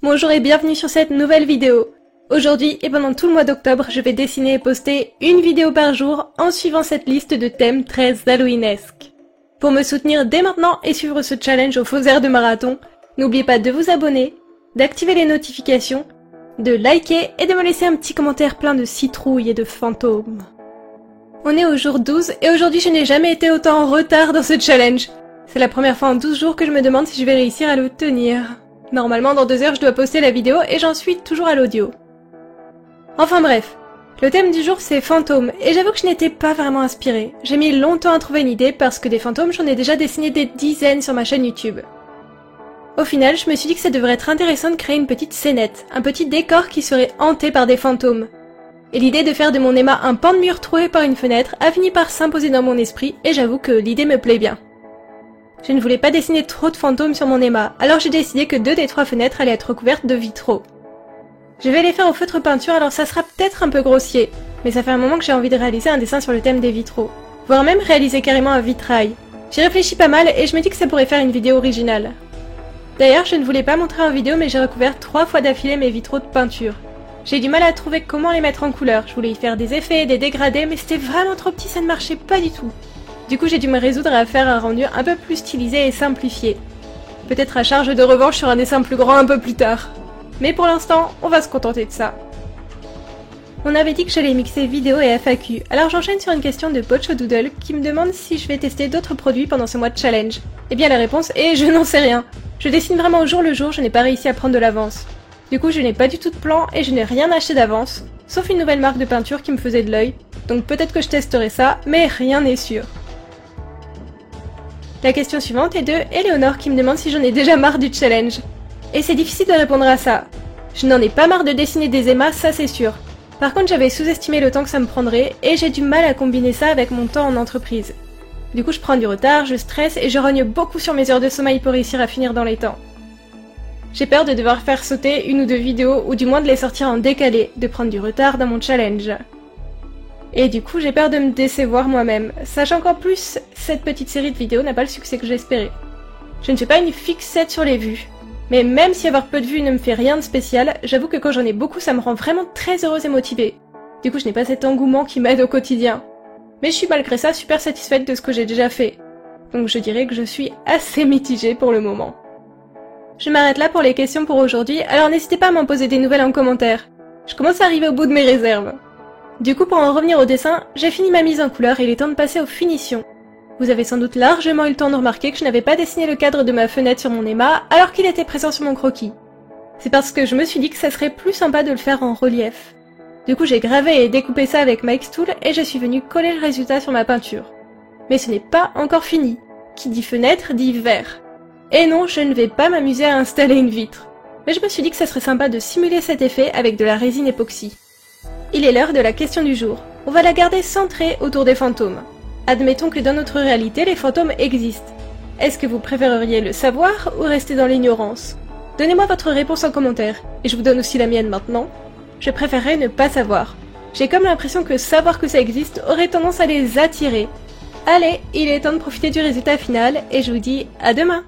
Bonjour et bienvenue sur cette nouvelle vidéo. Aujourd'hui et pendant tout le mois d'octobre, je vais dessiner et poster une vidéo par jour en suivant cette liste de thèmes très halloweenesques. Pour me soutenir dès maintenant et suivre ce challenge au faux air de marathon, n'oubliez pas de vous abonner, d'activer les notifications, de liker et de me laisser un petit commentaire plein de citrouilles et de fantômes. On est au jour 12 et aujourd'hui je n'ai jamais été autant en retard dans ce challenge. C'est la première fois en 12 jours que je me demande si je vais réussir à le tenir. Normalement dans 2 heures je dois poster la vidéo et j'en suis toujours à l'audio. Enfin bref, le thème du jour c'est fantômes et j'avoue que je n'étais pas vraiment inspirée. J'ai mis longtemps à trouver une idée parce que des fantômes j'en ai déjà dessiné des dizaines sur ma chaîne YouTube. Au final je me suis dit que ça devrait être intéressant de créer une petite scénette, un petit décor qui serait hanté par des fantômes. Et l'idée de faire de mon Emma un pan de mur troué par une fenêtre a fini par s'imposer dans mon esprit et j'avoue que l'idée me plaît bien. Je ne voulais pas dessiner trop de fantômes sur mon Emma, alors j'ai décidé que 2 des 3 fenêtres allaient être recouvertes de vitraux. Je vais les faire au feutre peinture, alors ça sera peut-être un peu grossier, mais ça fait un moment que j'ai envie de réaliser un dessin sur le thème des vitraux, voire même réaliser carrément un vitrail. J'y réfléchis pas mal et je me dis que ça pourrait faire une vidéo originale. D'ailleurs, je ne voulais pas montrer en vidéo, mais j'ai recouvert 3 fois d'affilée mes vitraux de peinture. J'ai du mal à trouver comment les mettre en couleur, je voulais y faire des effets, des dégradés, mais c'était vraiment trop petit, ça ne marchait pas du tout. Du coup j'ai dû me résoudre à faire un rendu un peu plus stylisé et simplifié. Peut-être à charge de revanche sur un dessin plus grand un peu plus tard. Mais pour l'instant, on va se contenter de ça. On avait dit que j'allais mixer vidéo et FAQ, alors j'enchaîne sur une question de Pocho Doodle qui me demande si je vais tester d'autres produits pendant ce mois de challenge. Eh bien la réponse est je n'en sais rien. Je dessine vraiment au jour le jour, je n'ai pas réussi à prendre de l'avance. Du coup je n'ai pas du tout de plan et je n'ai rien acheté d'avance, sauf une nouvelle marque de peinture qui me faisait de l'œil, donc peut-être que je testerai ça, mais rien n'est sûr. La question suivante est de Eleonore qui me demande si j'en ai déjà marre du challenge. Et c'est difficile de répondre à ça. Je n'en ai pas marre de dessiner des Emma, ça c'est sûr. Par contre j'avais sous-estimé le temps que ça me prendrait et j'ai du mal à combiner ça avec mon temps en entreprise. Du coup je prends du retard, je stresse et je rogne beaucoup sur mes heures de sommeil pour réussir à finir dans les temps. J'ai peur de devoir faire sauter 1 ou 2 vidéos ou du moins de les sortir en décalé, de prendre du retard dans mon challenge. Et du coup j'ai peur de me décevoir moi-même, sachant qu'en plus, cette petite série de vidéos n'a pas le succès que j'espérais. Je ne fais pas une fixette sur les vues, mais même si avoir peu de vues ne me fait rien de spécial, j'avoue que quand j'en ai beaucoup ça me rend vraiment très heureuse et motivée. Du coup je n'ai pas cet engouement qui m'aide au quotidien. Mais je suis malgré ça super satisfaite de ce que j'ai déjà fait. Donc je dirais que je suis assez mitigée pour le moment. Je m'arrête là pour les questions pour aujourd'hui, alors n'hésitez pas à m'en poser des nouvelles en commentaire. Je commence à arriver au bout de mes réserves. Du coup, pour en revenir au dessin, j'ai fini ma mise en couleur et il est temps de passer aux finitions. Vous avez sans doute largement eu le temps de remarquer que je n'avais pas dessiné le cadre de ma fenêtre sur mon Emma alors qu'il était présent sur mon croquis. C'est parce que je me suis dit que ça serait plus sympa de le faire en relief. Du coup, j'ai gravé et découpé ça avec Mike's Tool et je suis venue coller le résultat sur ma peinture. Mais ce n'est pas encore fini. Qui dit fenêtre dit verre. Et non, je ne vais pas m'amuser à installer une vitre. Mais je me suis dit que ça serait sympa de simuler cet effet avec de la résine époxy. Il est l'heure de la question du jour. On va la garder centrée autour des fantômes. Admettons que dans notre réalité, les fantômes existent. Est-ce que vous préféreriez le savoir ou rester dans l'ignorance? Donnez-moi votre réponse en commentaire, et je vous donne aussi la mienne maintenant. Je préférerais ne pas savoir. J'ai comme l'impression que savoir que ça existe aurait tendance à les attirer. Allez, il est temps de profiter du résultat final, et je vous dis à demain!